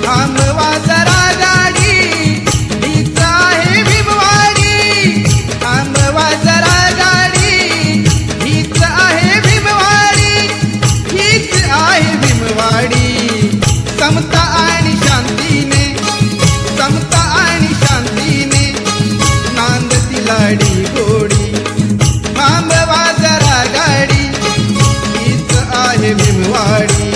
थांबवा जरा गाडी, हीच आहे भीमवाडी. थांबवा जरा गाडी, हीच आहे भीमवाडी, हीच आहे भीमवाडी. समता आणि शांतीने, समता आणि शांतीने नांदती लाडी गोडी. थांबवा जरा गाडी, हीच आहे भीमवाडी.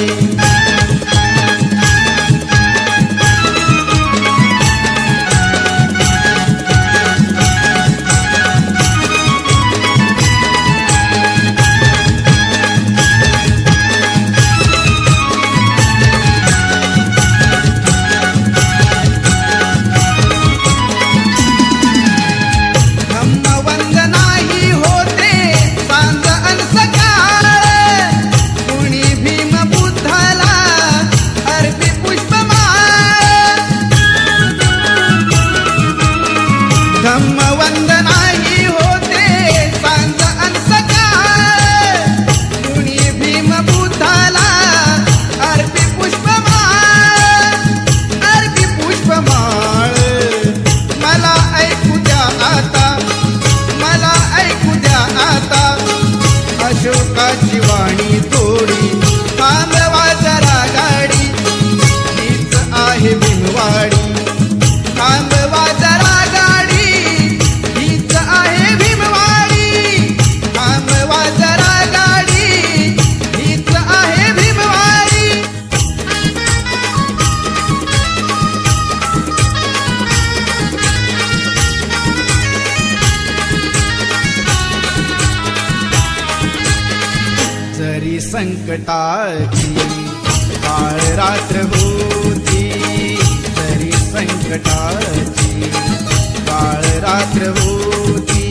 धम्मवंदनाही होते सांज अन सकाळ, कुणी भीम बुद्धाला अर्पी पुष्पमाळ, अर्पी पुष्पमाळ. मला ऐकू द्या आता, मला ऐकू द्या आता अशोकाची वाणी थोडी. थांबवा जरा गाडी, हीच आहे भीमवाडी. थांबवा जरा जरी संकटाची काळ रात्र होती, जरी संकटाची काळ रात्र होती,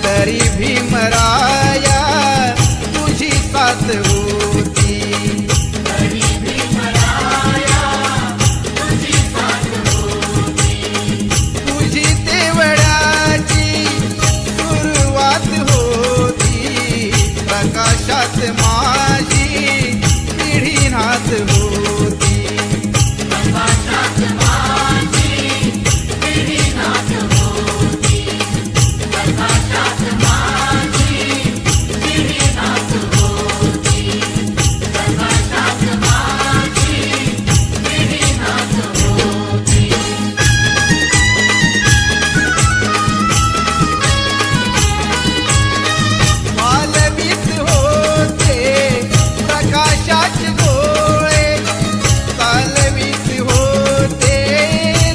तरी भीमराया तुझी साथ होती. तरी भीमराया तुझी साथ होती. तुझी तेवढ्याची सुरुवात होती, प्रकाशात माझी पिढी नाथ होती. प्रकाशात माझी पिढी नाथ होती. प्रकाशात माझी पिढी नाथ होती. प्रकाशात माझी पिढी नाथ होती. मालवीत होते प्रकाशाचे गोळे, चालवीत होते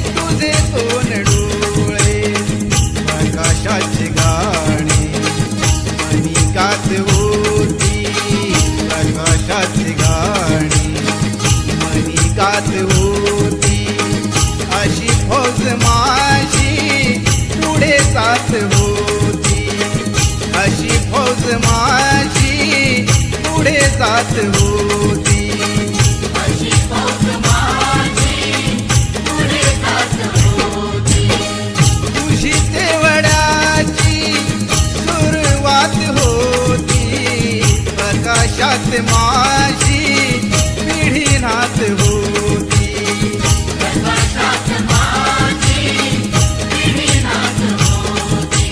तुझे दोन डोळे. प्रकाशाची गाणी मनी गात होती, प्रकाशाची गाणी मनी गात होती. अशी फौज माझी पुढे जात होती, अशी फौज माझी पुढे जात होती. अशी फौज माझी पुढे जात होती. तुझी तेवढ्याची सुरुवात होती, प्रकाशात माझी पिढी नाथ होती. प्रकाशात माझी पिढी नाथ होती.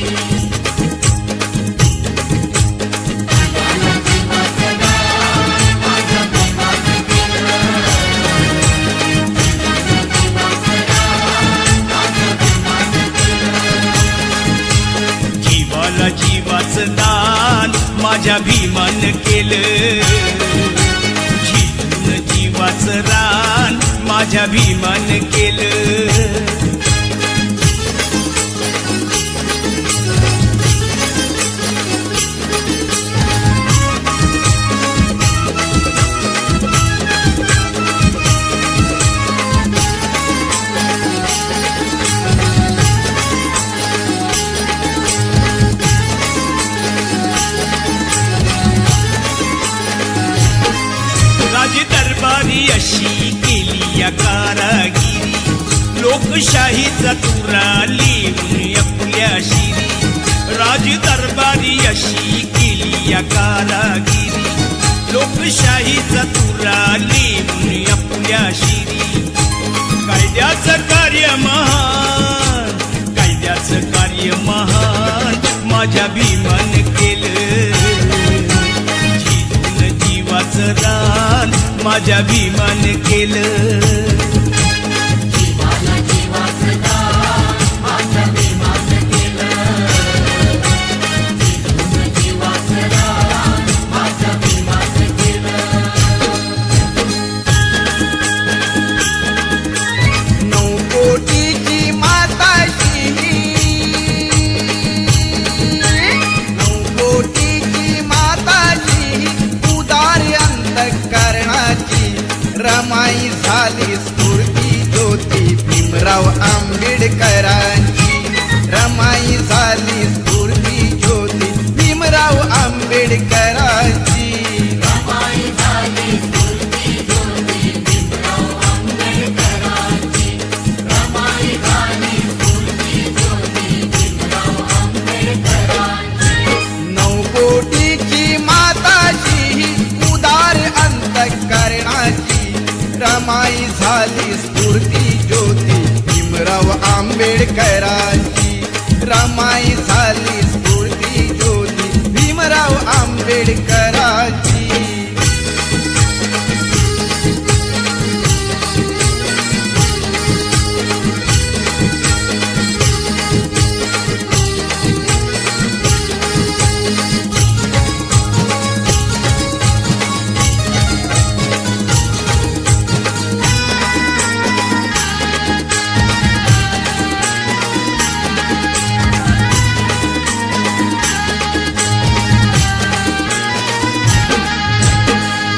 जीवाला जीवाचं दान माझ्या भीमान केलं, जीवन जीवाचं रान माझ्या भीमान केलं. राज दरबारी अशी केली या कारागिरी, लोकशाहीचा तुरा लिहून आपल्या शिरी. राज दरबारी अशी केली या कारागिरी, लोकशाहीचा तुरा लिहून आपल्या शिरी. कायद्याचं कार्य महान, कायद्याचं कार्य महान माझ्या भीमान केलं. जीवन जीवाचं रान माझ्या भीमान केलं. जीवाला जीवाचं दान माझ्या भीमानं केलं. जीवन जीवाचं दान माझ्या भीमानं केलं. 9 कोटीची माताशी 9 कोटीची माताशी उदार अंतःकरणाची रमाई झाली स्फूर्ती ज्योती भीमराव आंबेडकरांची. रमाई झाली स्फूर्ती ज्योती भीमराव आंबेडकरांची. रमाई झाली स्फूर्ती ज्योती भीमराव आंबेडकरांची. रमाई झाली स्फूर्ती ज्योती भीमराव आंबेडकरांची. 9 कोटीची माताशी उदार अंतःकरणाची रमाई झाली स्फूर्ती ज्योती भीमराव आंबेडकरांची. रमाई झाली स्फूर्ती ज्योती भीमराव आंबेडकरांची.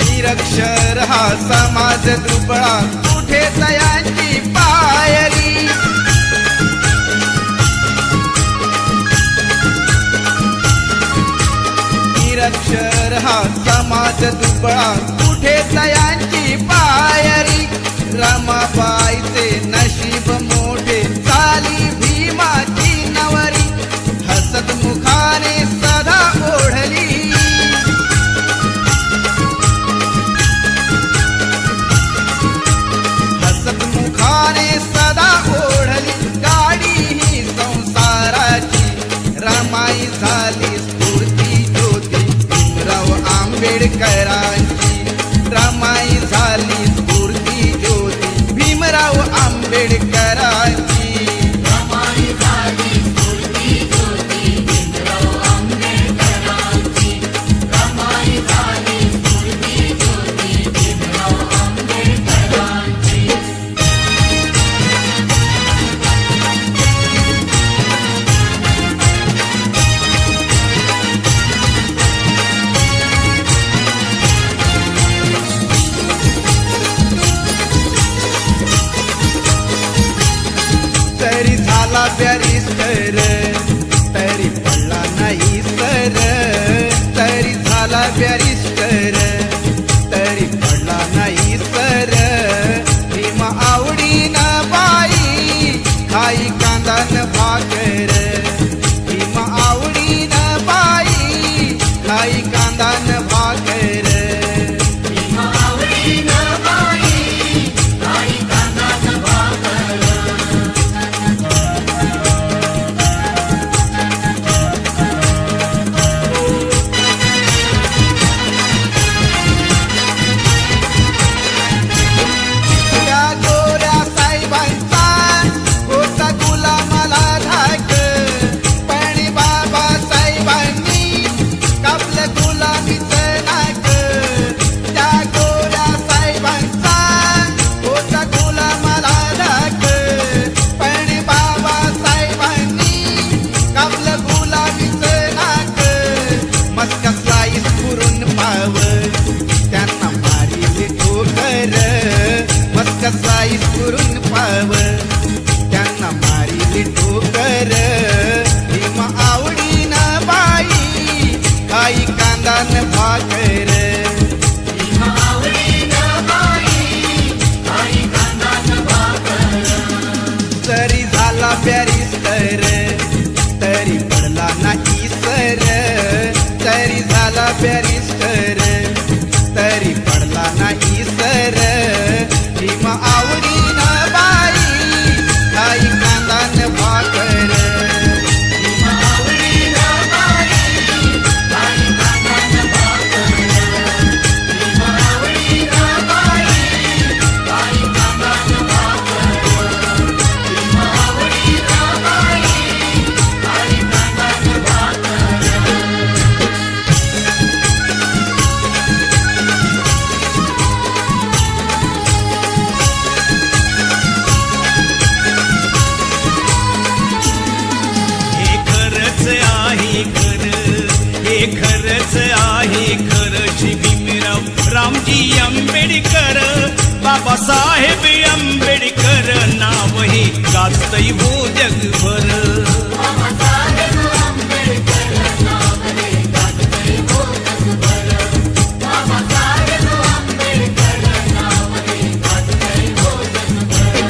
निरक्षर हा समाज दुबळा कुठे तयांची पायरी. निरक्षर हा समाज दुबळा कुठे तयांची पायरी. रमाबाईचे नशीब मोठे झाली भीमाची नवरी. हसत मुखाने सदा ओढली मुखाने सदा ओढली गाडी ही संसाराची. रमाई झाली स्फूर्ती ज्योती भीमराव आंबेडकरांची. रमाई झाली स्फूर्ती ज्योती भीमराव आंबेडकरांची. रमाई झाली स्फूर्ती ज्योती भीमराव आंबेडकरांची. रमाई झाली स्फूर्ती ज्योती भीमराव आंबेडकरांची. तरी झाला बॅरिस्टर तरी पडला नाही सर. तरी झाला बॅरिस्टर तरी पडला नाही सर. भीम आवडीनं बाई खाई कांदा न भाकर. भीम आवडीनं बाई खाई कांदा न भाकर. भीम आवडीनं बाई खाई कांदा न भाकर. त्या गोऱ्या साहेबांचा होता गुलामाला धाक. पण बाबासाहेबांनी कापलं गुलामीचं नाक. त्या गोऱ्या साहेबांचा होता गुलामाला धाक. पण बाबासाहेबांनी कापलं गुलामीचं नाक. मस्का स्लाईस पुरून पाव त्यांना मारील ठोकर. मस्का स्लाईस पुरून पाव त्यांना मारील ठोकर. भीम आवडीनं बाई खाई कांदा न भाकर. भीम आवडीनं बाई खाई कांदा न भाकर. तरी झाला बॅरिस्टर तरी पडला नाही सर. तरी झाला बॅरिस्टर तरी पडला नाही सर. भीम आवडीनं बाबासाहेब आंबेडकर नाव हे गाजतय हो जगभर बाबासाहेब आंबेडकर नाव हे गाजतय हो जगभर बाबासाहेब आंबेडकर नाव हे गाजतय हो जगभर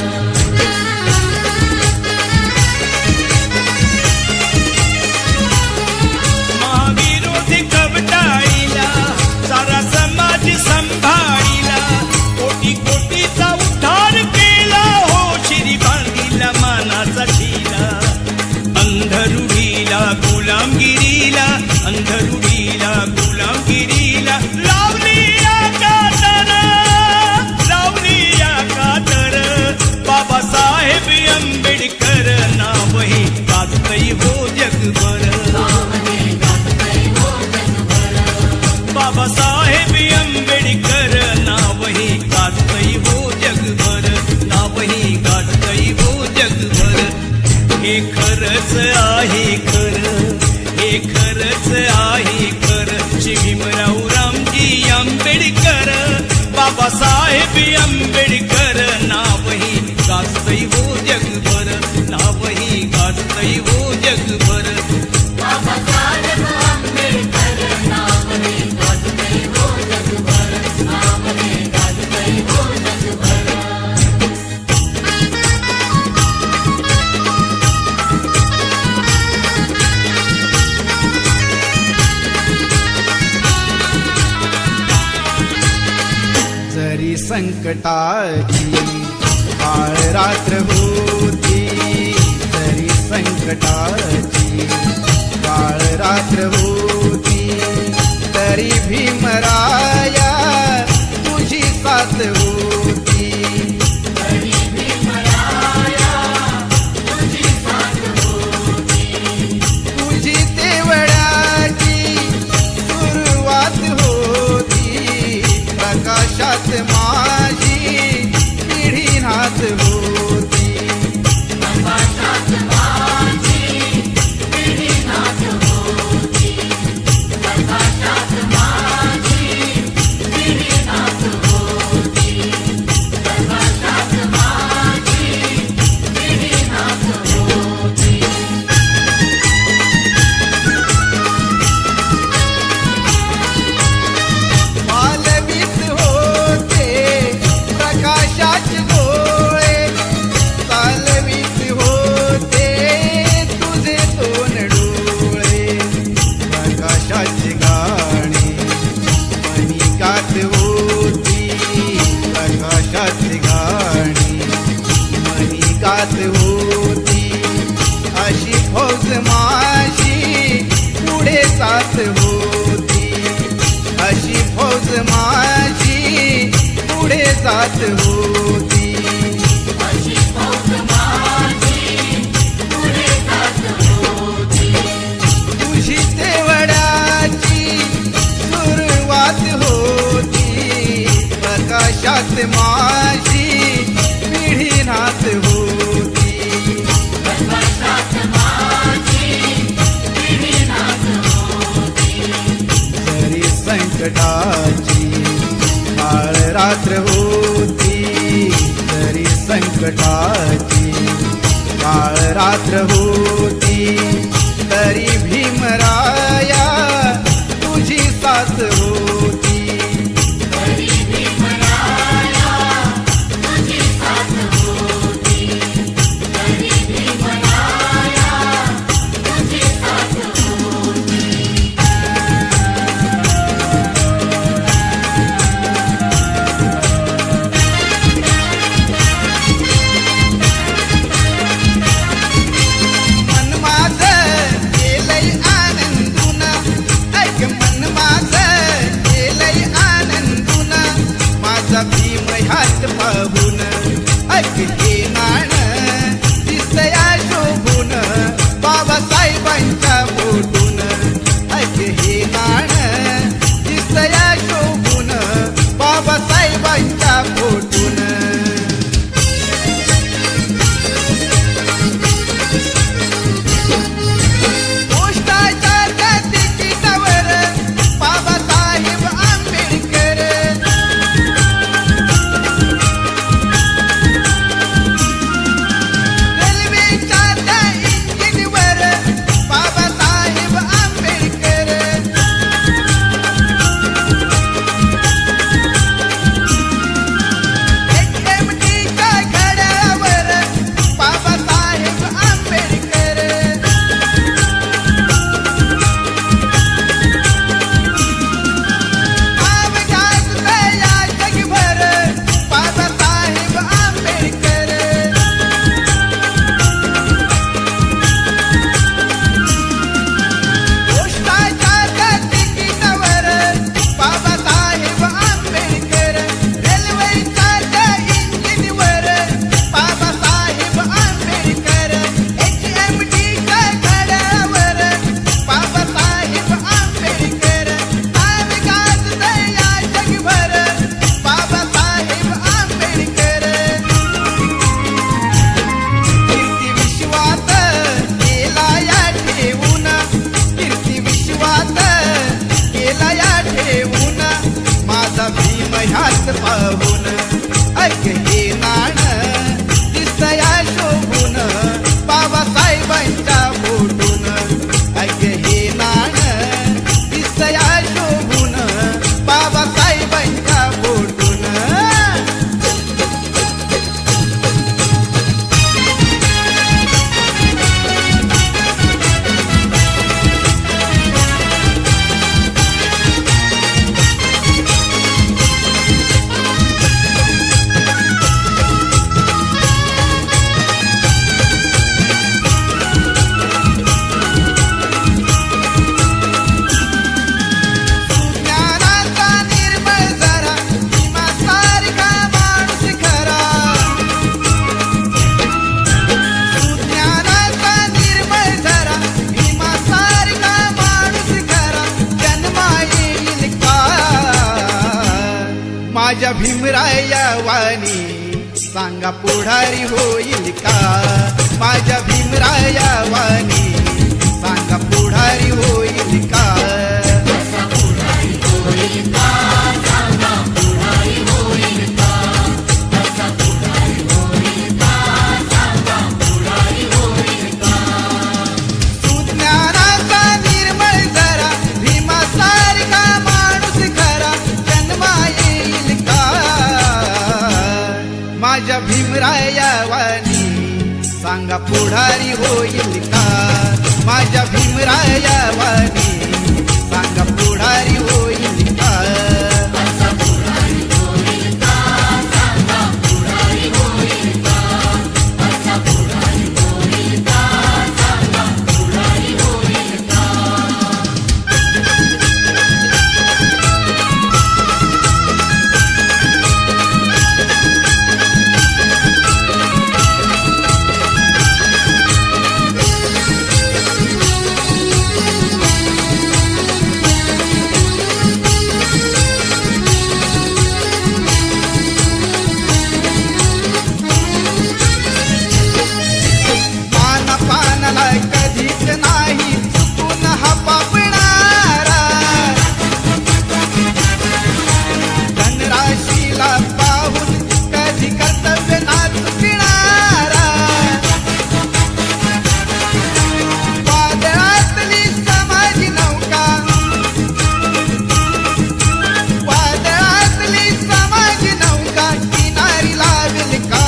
महाविरोधी कवटाळीला सारा समाज संभाळीला कोटी कोटीचा उद्धार केला हो शिरी बांधिला मानाचा शिला अंधरुढीला गुलामगिरीला अंधरुढीला गुलामगिरीला लावली या कातर बाबासाहेब आंबेडकर नाव हे गाजतय हो जगभर बाबासाहेब आंबेडकर नाव हे गाजतय हो जगभर नाव हे गाजतय हो जगभर हे खरंच आहे खरं हे खरंच आहे खरं श्री भीमराव रामजी आंबेडकर बाबासाहेब आंबेडकर नाव हे गाजतय हो जगभर नाव हे गाजतय हो जगभर बाबासाहेब आंबेडकर नाव हे गाजतय हो जगभर नाव हे गाजतय हो जगभर जरी संकटाची काळ रात्र होती जरी संकटाची काळ रात्र होती तरी भीमराया तुझी साथ होती तरी भीमराया तुझी साथ होती तुझी तेवढ्याची सुरुवात होती प्रकाशात माझी पिढी नाथ होती प्रकाशात माझी पिढी नाथ होती प्रकाशात माझी पिढी नाथ होती प्रकाशात माझी पिढी नाथ होती मालवीत होते प्रकाशाचे डोळे चालवीत होते तुझे दोन डोळे प्रकाशाची गाणी मनिकात होती प्रकाशाची गाणी मनिकात होती अशी फौज माझी पुढे साथ होती अशी फौज माझी पुढे जात होती अशी फौज माझी पुढे जात होती तुझी तेवढ्याची सुरुवात होती प्रकाशात माझी पिढी नाथ होती प्रकाशात माझी पिढी नाथ होती जरी संकटाची काळ रात्र होती जरी संकटाची काळ रात्र होती तरी भीमराया तुझी साथ होती तरी भीमराया तुझी साथ होती तरी भीमराया तुझी साथ होती सांगा पुढारी होईल का माझ्या भीमराया वाणी सांगा पुढारी होईल का सुज्ञानाचा निर्मळ जरा भीमासारखा माणूस खरा जन्मा येईल का माझ्या भीमराया वाणी सांगा पुढारी होईल का माझ्या भीमराया वाणी सांगा पुढारी होईल का कधीच नाही चुकून हा पापणारा धनराशीला पाहून कधी कर्तव्य ना चुकणारा वादळातली समाजी नौका वादळातली समाजी नौका किनारी लावेल का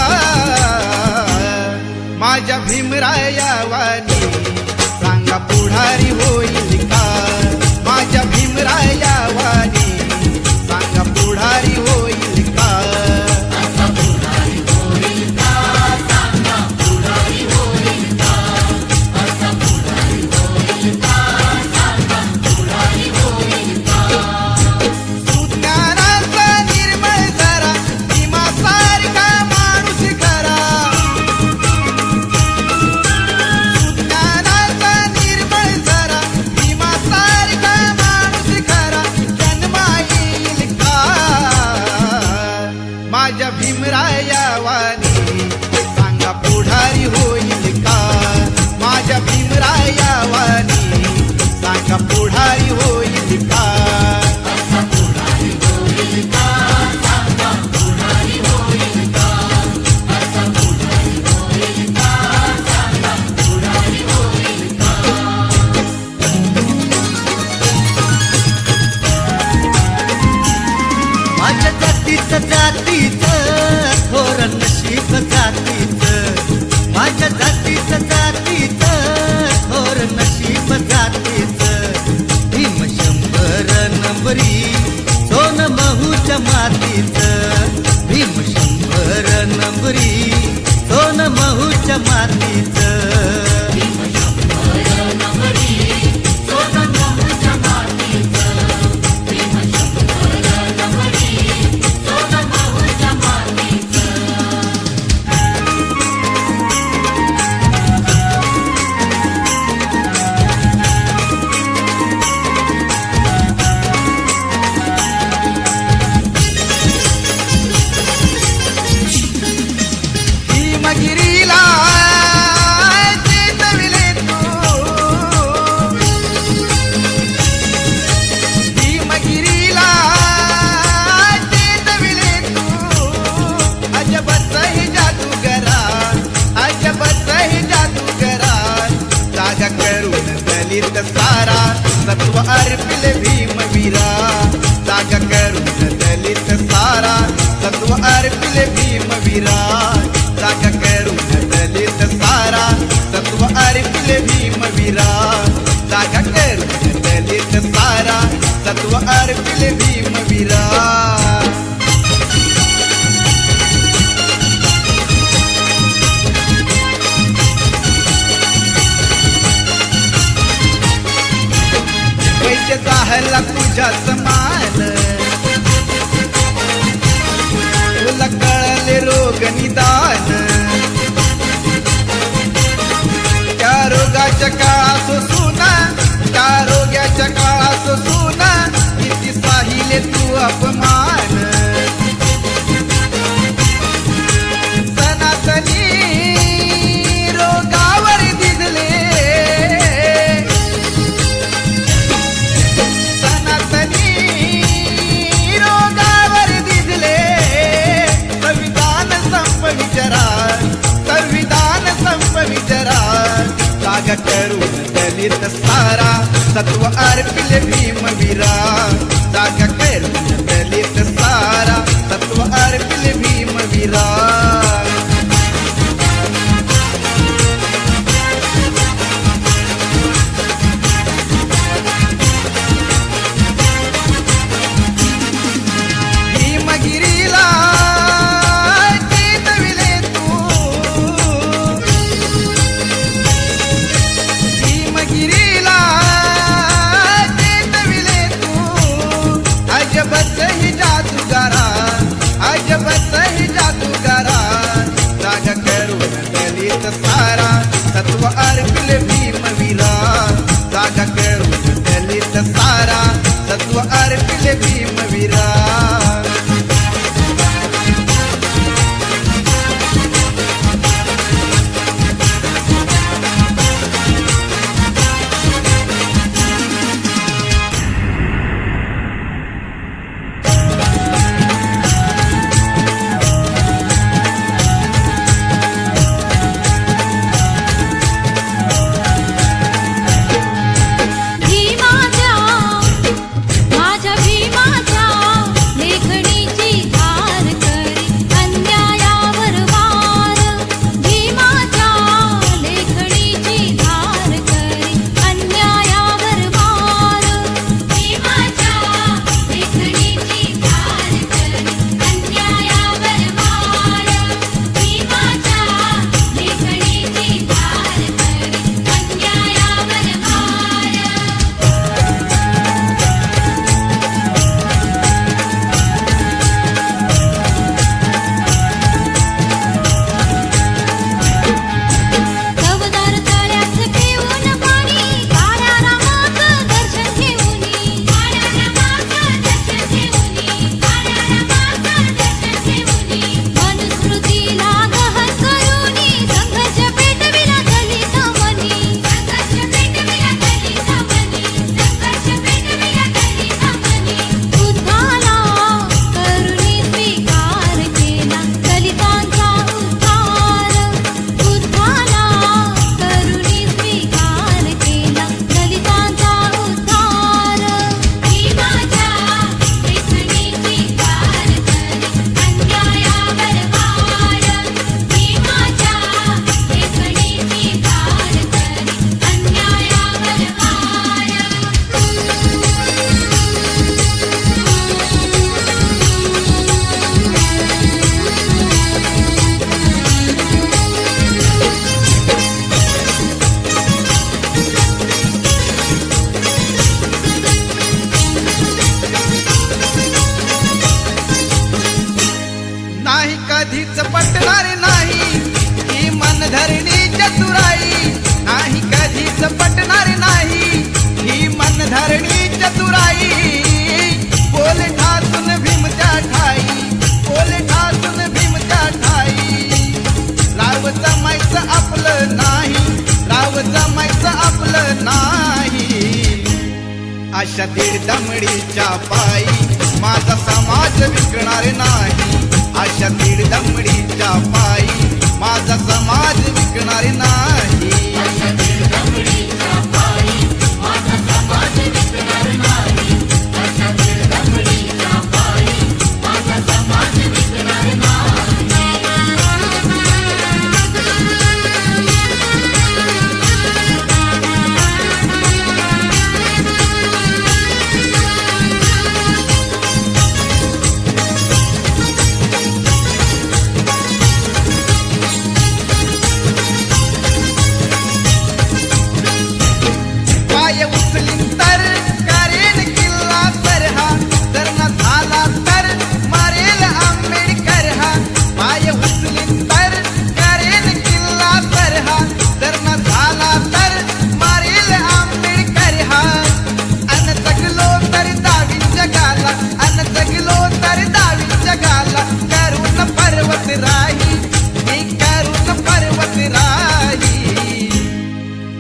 माझ्या भीमराया वाणी सांगा पुढारी होईल का माझ्या भीमराया वाणी सांगा पुढारी होईल का सुज्ञानाचा निर्मळ जरा भीमासारखा माणूस खरा सुज्ञानाचा निर्मळ जरा भीमासारखा माणूस खरा जन्मा येईल का माझ्या भीमराया वाणी सांगा पुढारी होईल का माझ्या भीमराया वाणी सांगा पुढारी होईल का माझ्या जातीचं थोर नशीब जातीचं माझ्या जातीचं थोर नशीब जातीचं भीम 100 नंबरी सोन महूच्या मातीचं भीम 100 नंबरी सोन महूच्या मातीचं भीमगिरीला चेतविले तू भीमगिरीला चेतविले तू अजबच हे जादूगरा अजबच हे जादूगरा जागा करून दलित सारा सत्व अर्पिले भीमवीरा जागा करून दलित सारा सत्व अर्पिले भीमवीरा जागा करून दलित सारा सत्व अर्पिले भीमवीरा जागा करून दलित सारा सत्व अर्पिले भीमवीरा पैसे जाहला तुझ्या समान तुला कळले रोग निदान त्या रोगाच्या काळात सुना त्या रोग्याच्या काळात सुना किती साहिले तू अपमान दलित सारा सत्व अर्पिले भीमवीरा जागा करून दलित सारा सत्व अर्पिले भीमवीरा भीमगिरीला चेतविले तू भीमगिरीला चेतविले तू अजबच ही जादूगारा अजबच ही जादूगारा जागा करून दलित सारा सत्व अर्पिले भीमवीरा जागा करून दलित सारा सत्व अर्पिले भीमवीरा कधीच पटणार नाही ही मनधरणी चतुराई नाही कधीच पटणार नाही ही मनधरणी चतुराई बोल ठासून भीमच्या ठाई बोल ठासून भीमच्या ठाई राव जमायचं आपलं नाही राव जमायचं आपलं नाही अशा दीड दमडीच्या पायी माझा समाज विकणार नाही अशा दीड दमडीच्या पायी माझा समाज विकणार नाही अशा दीड दमडीच्या पायी माझा समाज विकणार नाही अशा दीड दमडीच्या पायी माझा समाज विकणार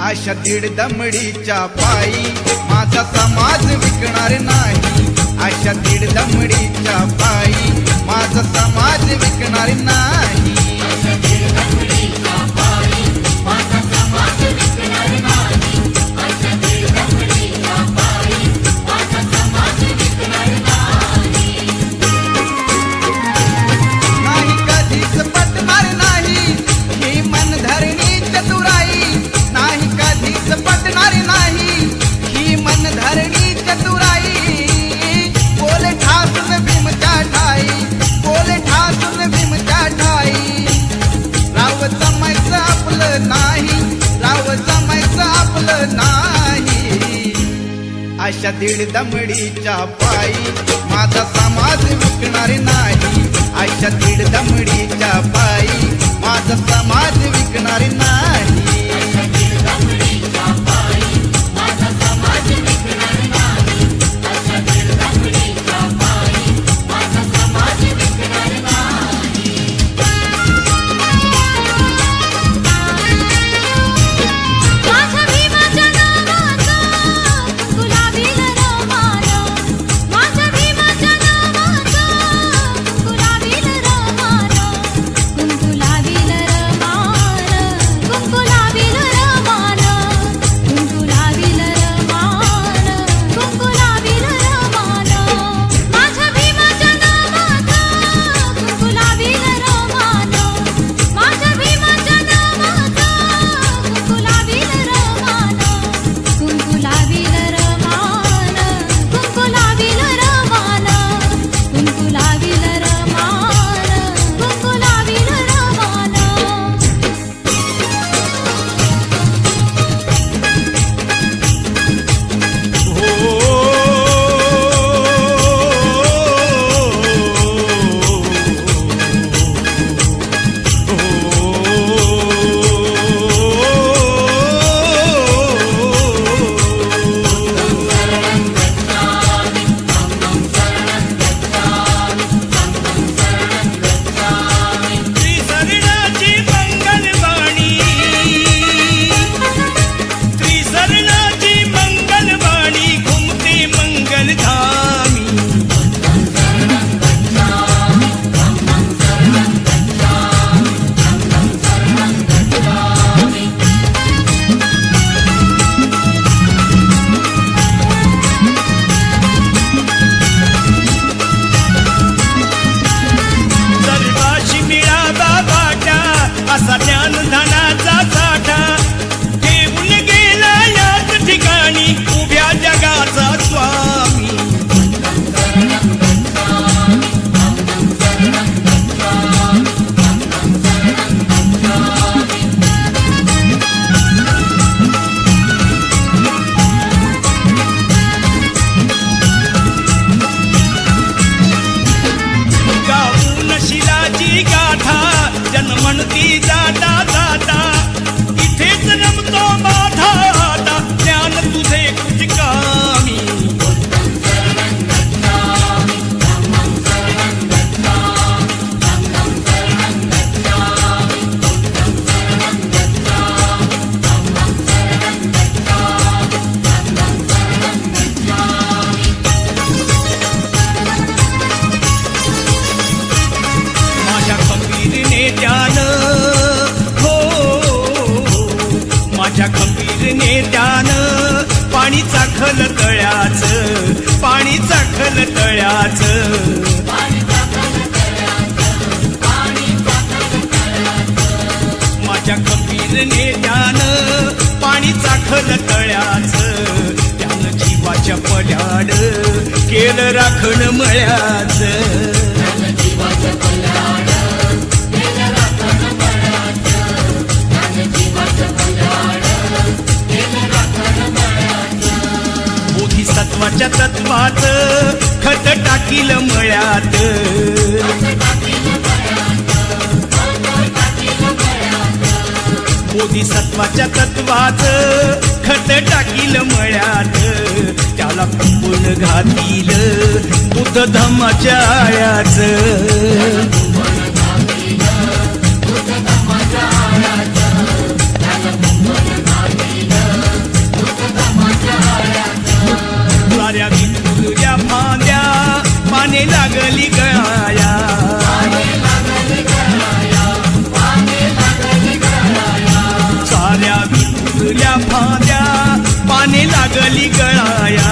अशा दीड दमडीच्या पायी माझा समाज विकणार नाही अशा दीड दमडीच्या पायी माझा समाज विकणार नाही अशा दीड दमडीच्या पायी माझा समाज विकणार नाही अशा दीड दमडीच्या पायी माझा समाज विकणार नाही. अशा दीड दमडीच्या पायी माझा समाज विकणार नाही. माझ्या भीमाच्या नावाचा गुलाबील रमान, माझ्या भीमाच्या नावाचा गुलाबील रमान, गुलाबील रमान, गुलाबील रमान, गुलाबील रमान, गुलाबील रमान. माझ्या भीमाच्या नावाचा गुलाबील रमान, माझ्या भीमाच्या नावाचा गुलाबील रमान, गुलाबील रमान, गुलाबील रमान, गुलाबील रमान, गुलाबील रमान. त्रिसरणाची मंगलवाणी, त्रिसरणाची मंगलवाणी घुमते मंगलधामी. सर्वाशी मिळावा वाटा असा ज्ञानधनाचा साठा, घेऊन गेला याच ठिकाणी उभ्या जगाचा स्वामी. गाऊन शिलाची गाथा जन्मणती जाता जाता, इथेच रमतो माझा आता ज्ञान तुझे कुचकामी. माझ्या खंबीर नेत्यानं हो, माझ्या खंबीर नेत्यानं पाणी चाखल तळ्याचं, पाणी चाखल तळ्याचं. माझ्या खंबीर नेत्यानं पाणी चाखल तळ्याचं, त्यानं जीवाच्या पल्याड केलं राखण मळ्याचं. बोधिसत्वाच्या तत्वात खत टाकील मळ्यात, बोधिसत्वाच्या तत्वात खत टाकील मळ्यात, त्याला कुंपण घातील दूध धमाच्या आळ्याचं. साऱ्या विठुल्या फांद्या पाने लागली गळाया, साऱ्या विठुल्या फांद्या पाने लागली गळाया.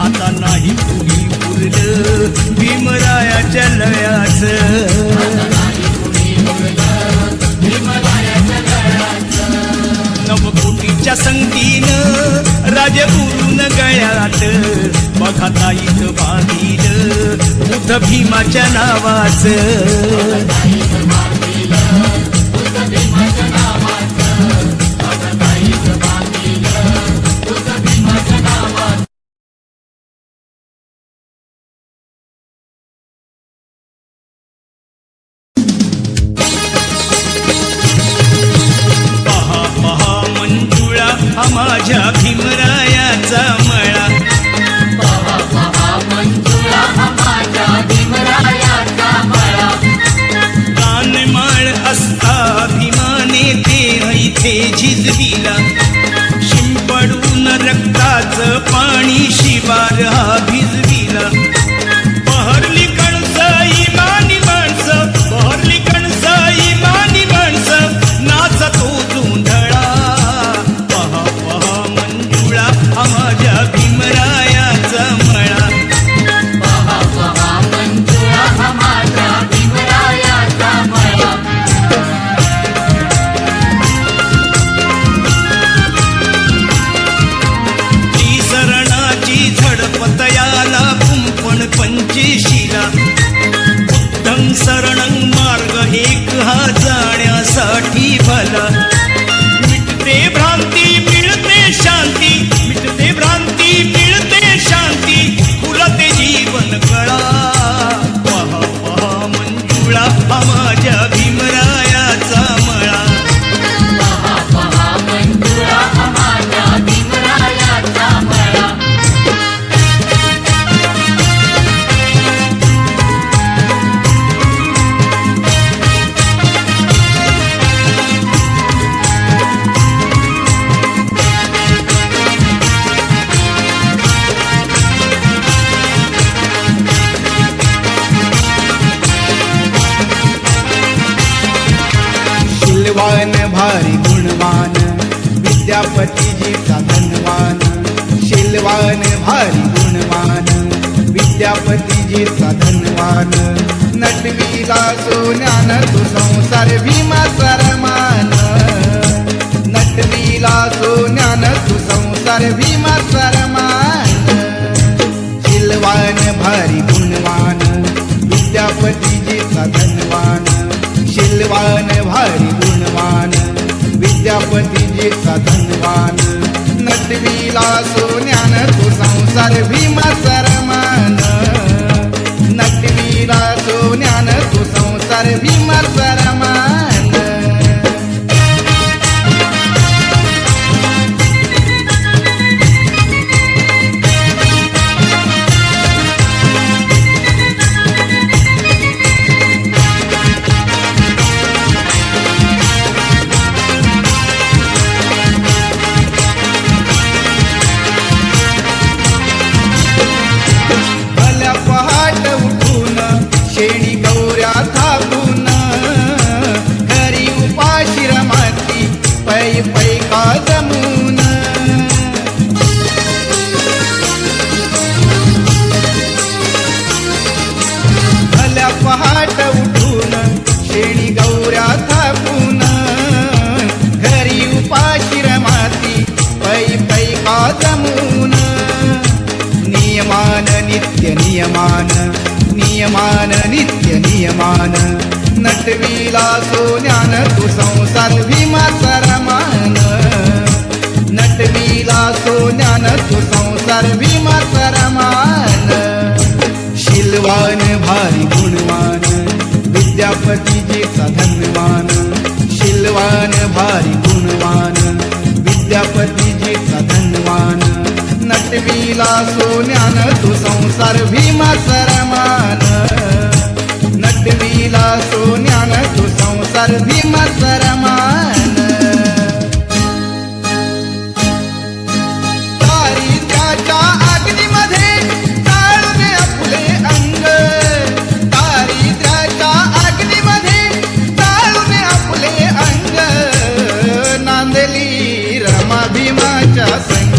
आता नाही कुणी उरलं भीमरायाच्या लयाचं. नवकोटीच्या संगतीनं राजगुरून गळ्यात बघा ताईत बांधील बुद्ध भीमाच्या नावाचं. मध्ये झिजविला शिंपडून रक्ताचं पाणी शिवार हा भिजविला बहरली कणस इमानी माणसं बहरली कणस इमानी माणसं नाचतो धुंधळा पहा पहा मंजुळा हा माझ्या भीमरायाचा मळा पहा पहा मंजुळा हा माझा भीमरायाचा मळा सरणाची झडपत याला कुंपण पंचेशीला बुद्धं शरणं मार्ग एक हा जाण्यासाठी भला मिटते भ्रांती मिळते शांती मिटते भ्रांती मिळते शांती खुलते जीवन कळा पहा पहा मंजुळा हा माझ्या भीमरायाचा मळा पहा पहा मंजुळा हा माझा भीमरायाचा मळा शिलवान भारी गुणवान विद्यापतीजीचा धनवान शिलवान भारी गुणवान विद्यापतीजीचा धनवान नटविला सोन्यान तो संसार भीमा सरमान नटविला सोन्यान तो संसार भीमा सरमान शिलवान भारी गुणवान विद्यापतीजीचा धनवान शिलवान भारी गुणवान विद्यापतीजीचा धनवान नटविला सोन्यान तो संसार भीमा सरमान नटविला सोन्यान तो संसार भीमा सरमान भल्या पहाट उठून शेणी गौऱ्या थापून घरी उपाशी रमाती पै पै का जमून भल्या पहाट उठून शेणी गौऱ्या थापून घरी उपाशी रमाती पै पै का जमून नियमान नित्य नियमान नियमान नित्य नियमान नटविला सोन्यान तू संसार भीमा सरमान नटविला सोन्यान तू संसार भीमा सरमान शिलवान भारी गुणवान विद्यापतीजीचा धनवान शिलवान भारी गुणवान विद्यापतीजीचा धनवान नटविला सोन्यान तू संसार भीमा सरमान नटविला सोन्यान तू संसार भीमा सरमान दारिद्र्याच्या अग्नीमध्ये जाळून आपले अंग दारिद्र्याच्या अग्नीमध्ये जाळून आपले अंग नांदली रमा भीमाच्या संग